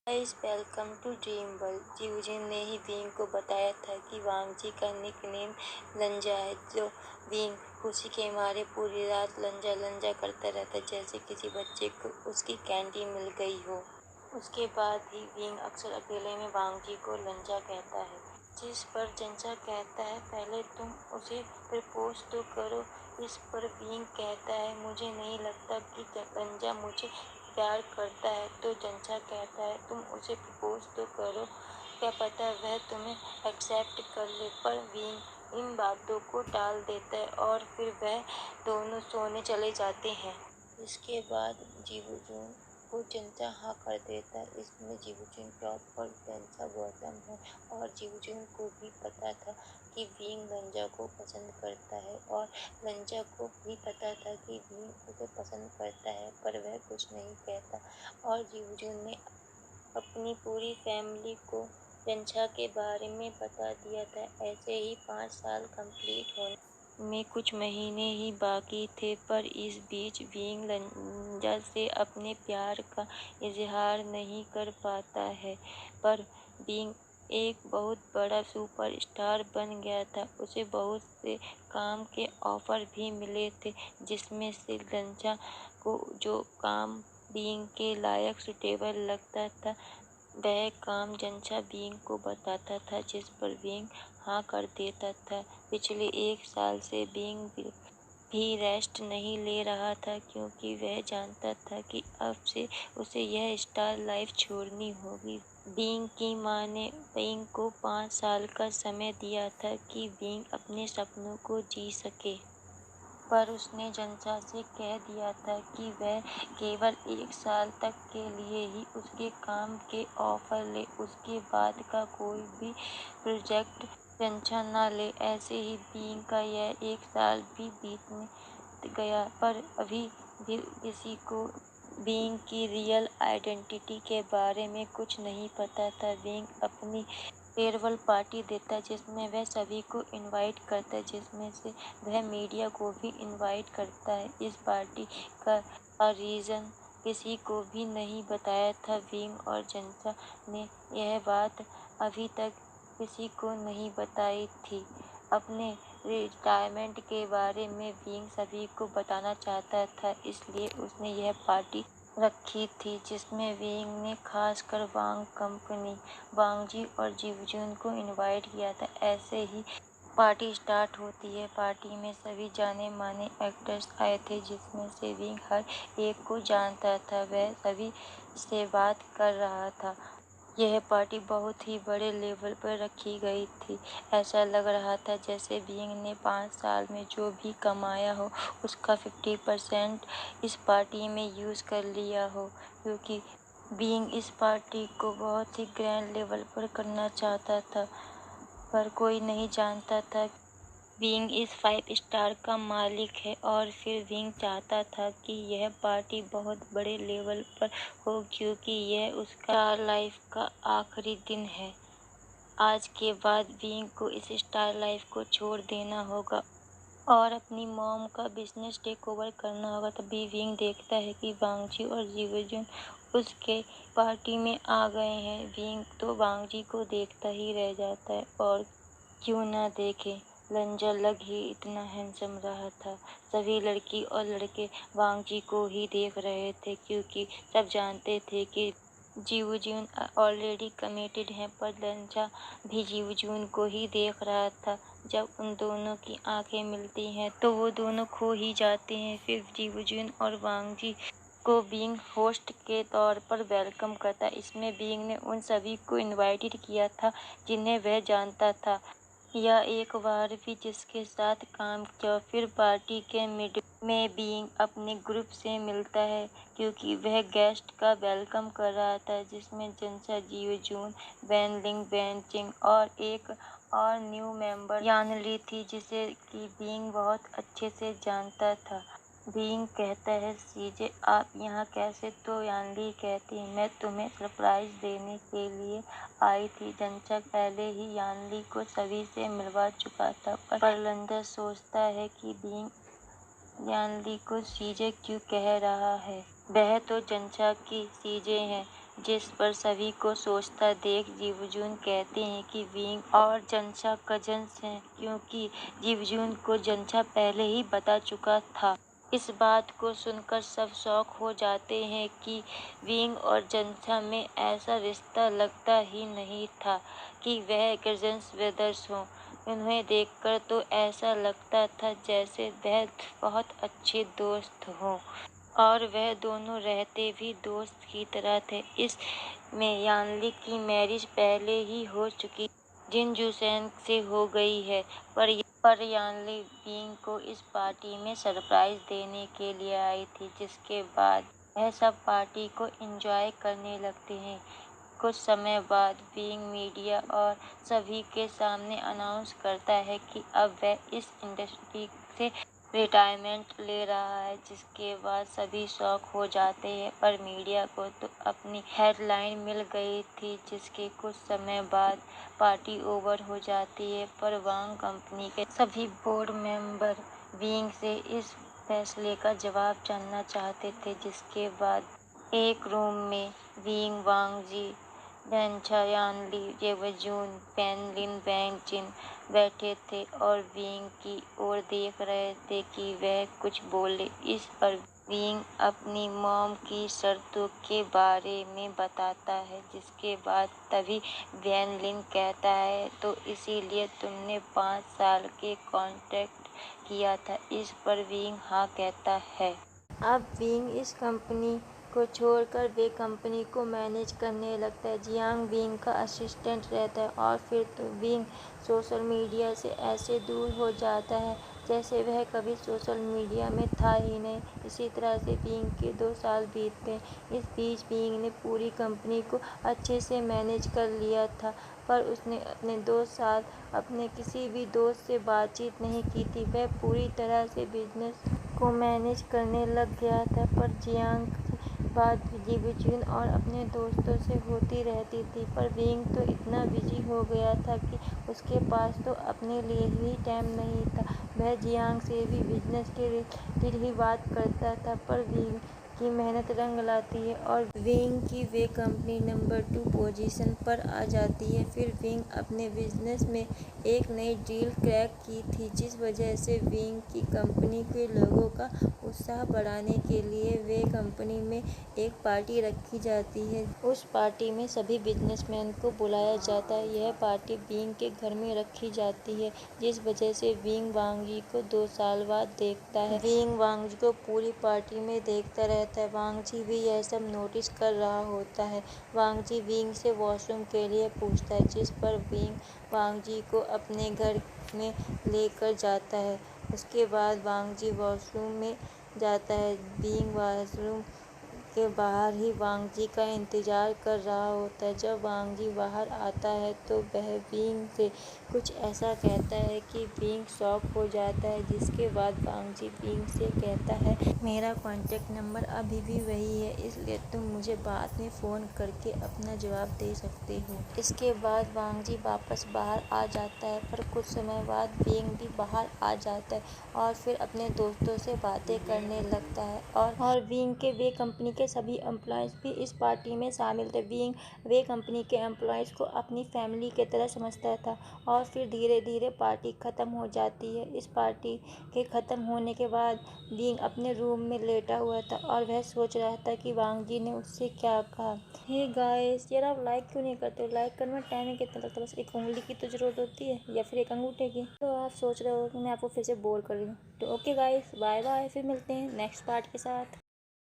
Guys welcome to dream world. जीवजिन ने ही विंग को बताया था कि वांगजी का निकनेम लंजा है। जो विंग खुशी के मारे पूरी रात लंजा लंजा करता रहता जैसे किसी बच्चे को उसकी कैंडी मिल गई हो। उसके बाद ही विंग अक्सर अकेले में वांगजी को लंजा कहता है, जिस पर जंजा कहता है पहले तुम उसे प्रपोज तो करो। इस पर विंग कहता है मुझे नहीं लगता कि लंजा मुझे प्यार करता है। तो जंजा कहता है तुम उसे प्रपोज तो करो, क्या पता वह तुम्हें एक्सेप्ट कर ले। पर विंग इन बातों को टाल देता है और फिर वह दोनों सोने चले जाते हैं। इसके बाद जीवुजून को जंजा हाँ कर देता है। इसमें जीवुजून प्रॉपर जंजा गौतम है और जीवुजून को भी पता था कि विंग लंजा को पसंद करता है और लंजा को भी पता था कि विंग उसे पसंद करता है, पर वह कुछ नहीं कहता। और जीवुजून ने अपनी पूरी फैमिली को जंजा के बारे में बता दिया था। ऐसे ही 5 साल कंप्लीट होने में कुछ महीने ही बाकी थे, पर इस बीच विंग लंजा से अपने प्यार का इजहार नहीं कर पाता है। पर विंग एक बहुत बड़ा सुपरस्टार बन गया था। उसे बहुत से काम के ऑफर भी मिले थे, जिसमें से लंजा को जो काम विंग के लायक सूटेबल लगता था वह काम जंजा विंग को बताता था, जिस पर विंग हाँ कर देता था। पिछले 1 साल से विंग भी रेस्ट नहीं ले रहा था, क्योंकि वह जानता था कि अब से उसे यह स्टार लाइफ छोड़नी होगी। विंग की माँ ने विंग को 5 साल का समय दिया था कि विंग अपने सपनों को जी सके, पर उसने जंजा से कह दिया था कि वह केवल 1 साल तक के लिए ही उसके काम के ऑफर ले, उसके बाद का कोई भी प्रोजेक्ट जंजा न ले। ऐसे ही विंग का यह 1 साल भी बीत गया, पर अभी भी किसी को विंग की रियल आइडेंटिटी के बारे में कुछ नहीं पता था। विंग अपनी फेयरवेल पार्टी देता है, जिसमें वह सभी को इनवाइट करता है, जिसमें से वह मीडिया को भी इनवाइट करता है। इस पार्टी का रीज़न किसी को भी नहीं बताया था। विंग और जंजा ने यह बात अभी तक किसी को नहीं बताई थी। अपने रिटायरमेंट के बारे में विंग सभी को बताना चाहता था, इसलिए उसने यह पार्टी रखी थी, जिसमें विंग ने खासकर वांग कंपनी, वांगजी और जीवजुन को इनवाइट किया था। ऐसे ही पार्टी स्टार्ट होती है। पार्टी में सभी जाने माने एक्टर्स आए थे, जिसमें से विंग हर एक को जानता था। वह सभी से बात कर रहा था। यह पार्टी बहुत ही बड़े लेवल पर रखी गई थी। ऐसा लग रहा था जैसे विंग ने 5 साल में जो भी कमाया हो उसका 50% इस पार्टी में यूज़ कर लिया हो, क्योंकि विंग इस पार्टी को बहुत ही ग्रैंड लेवल पर करना चाहता था, पर कोई नहीं जानता था विंग इस 5 स्टार का मालिक है। और फिर विंग चाहता था कि यह पार्टी बहुत बड़े लेवल पर हो, क्योंकि यह उसका स्टार लाइफ का आखिरी दिन है। आज के बाद विंग को इस स्टार लाइफ को छोड़ देना होगा और अपनी मॉम का बिजनेस टेक ओवर करना होगा। तभी विंग देखता है कि वांगजी और जीवजुन उसके पार्टी में आ गए हैं। विंग तो वांगजी को देखता ही रह जाता है, और क्यों ना देखे, लंजा लग ही इतना हैंडसम रहा था। सभी लड़की और लड़के वांगजी को ही देख रहे थे, क्योंकि सब जानते थे कि जीवजुन ऑलरेडी कमिटेड हैं, पर लंजा भी जीवजुन को ही देख रहा था। जब उन दोनों की आंखें मिलती हैं तो वो दोनों खो ही जाते हैं। फिर जीवजुन और वांगजी को विंग होस्ट के तौर पर वेलकम करता। इसमें विंग ने उन सभी को इनवाइटेड किया था जिन्हें वह जानता था या एक बार भी जिसके साथ काम किया। फिर पार्टी के मिड में विंग अपने ग्रुप से मिलता है, क्योंकि वह गेस्ट का वेलकम कर रहा था, जिसमें जंजा, जीवजुन, वैनलिंग, वैनचिंग और एक और न्यू मेंबर यानली थी, जिसे कि विंग बहुत अच्छे से जानता था। विंग कहता है सीजे आप यहाँ कैसे? तो यानली कहती है मैं तुम्हें सरप्राइज देने के लिए आई थी। जंजा पहले ही यानली को सभी से मिलवा चुका था, पर लंजा सोचता है कि विंग यानली को सीजे क्यों कह रहा है, वह तो जंजा की सीजे है। जिस पर सभी को सोचता देख जीवजून कहते हैं कि विंग और जंशा कजन्स हैं, क्योंकि जीवजून को जंशा पहले ही बता चुका था। इस बात को सुनकर सब शॉक हो जाते हैं कि विंग और जंशा में ऐसा रिश्ता लगता ही नहीं था कि वह कजन्स ब्रदर्स हों। उन्हें देखकर तो ऐसा लगता था जैसे वह बहुत अच्छे दोस्त हों, और वह दोनों रहते भी दोस्त की तरह थे। इसमें यानली की मैरिज पहले ही हो चुकी जिन जुसैन से हो गई है, पर यानली विंग को इस पार्टी में सरप्राइज देने के लिए आई थी, जिसके बाद वह सब पार्टी को एंजॉय करने लगते हैं। कुछ समय बाद विंग मीडिया और सभी के सामने अनाउंस करता है कि अब वह इस इंडस्ट्री से रिटायरमेंट ले रहा है, जिसके बाद सभी शॉक हो जाते हैं। पर मीडिया को तो अपनी हेडलाइन मिल गई थी, जिसके कुछ समय बाद पार्टी ओवर हो जाती है। पर वांग कंपनी के सभी बोर्ड मेंबर विंग से इस फैसले का जवाब जानना चाहते थे, जिसके बाद एक रूम में विंग, वांग जी, जंशा, यानली, जेवजून, पेनलिन, वैंग जिन बैठे थे और विंग की ओर देख रहे थे कि वह कुछ बोले। इस पर विंग अपनी मॉम की शर्तों के बारे में बताता है, जिसके बाद तभी पेनलिन कहता है, तो इसीलिए तुमने 5 साल के कॉन्ट्रैक्ट किया था। इस पर विंग हाँ कहता है। अब विंग इस कंपनी को छोड़कर वे कंपनी को मैनेज करने लगता है। जियांग विंग का असिस्टेंट रहता है और फिर तो विंग सोशल मीडिया से ऐसे दूर हो जाता है जैसे वह कभी सोशल मीडिया में था ही नहीं। इसी तरह से विंग के 2 साल बीतते हैं। इस बीच विंग ने पूरी कंपनी को अच्छे से मैनेज कर लिया था, पर उसने अपने 2 साल अपने किसी भी दोस्त से बातचीत नहीं की थी। वह पूरी तरह से बिजनेस को मैनेज करने लग गया था, पर जियांग की बात जीवजून और अपने दोस्तों से होती रहती थी। पर विंग तो इतना बिजी हो गया था कि उसके पास तो अपने लिए ही टाइम नहीं था। वह जियांग से भी बिजनेस के रिलेटेड ही बात करता था, पर विंग की मेहनत रंग लाती है और विंग की वे कंपनी नंबर 2 पोजीशन पर आ जाती है। फिर विंग अपने बिजनेस में एक नई डील क्रैक की थी, जिस वजह से विंग की कंपनी के लोगों का उत्साह बढ़ाने के लिए वे कंपनी में एक पार्टी रखी जाती है। उस पार्टी में सभी बिजनेसमैन को बुलाया जाता है। यह पार्टी विंग के घर में रखी जाती है, जिस वजह से विंग वांग जी को 2 साल बाद देखता है। विंग वांग जी को पूरी पार्टी में देखता रहता है। वांग जी भी यह सब नोटिस कर रहा होता है। वांग जी विंग से वॉशरूम के लिए पूछता है, जिस पर विंग वांग जी को अपने घर में लेकर जाता है। उसके बाद वांग जी वॉशरूम में जाता है। विंग वॉशरूम के बाहर ही वांग जी का इंतजार कर रहा होता है। जब वांग जी बाहर आता है तो वह विंग से कुछ ऐसा कहता है कि विंग शॉक हो जाता है, जिसके बाद वांग जी विंग से कहता है, मेरा कॉन्टैक्ट नंबर अभी भी वही है, इसलिए तुम मुझे बाद में फ़ोन करके अपना जवाब दे सकते हो। इसके बाद वांग जी वापस बाहर आ जाता है, पर कुछ समय बाद विंग भी बाहर आ जाता है और फिर अपने दोस्तों से बातें करने लगता है। और विंग के वे कंपनी के सभी एम्प्लॉयज़ भी इस पार्टी में शामिल थे। विंग वे कंपनी के एम्प्लॉयज़ को अपनी फैमिली की तरह समझता था। और फिर धीरे धीरे पार्टी ख़त्म हो जाती है। इस पार्टी के ख़त्म होने के बाद विंग अपने रूम में लेटा हुआ था और वह सोच रहा था कि वांग जी ने उससे क्या कहा। हे गाइस, यार आप लाइक क्यों नहीं करते हो? लाइक करने में टाइम ही कितना लगता है? बस एक उंगली की तो ज़रूरत होती है या फिर एक अंगूठे की। तो आप सोच रहे हो कि मैं आपको फिर से बोर कर रही हूँ। तो ओके गाइस, बाय बाय, फिर मिलते हैं नेक्स्ट पार्ट के साथ।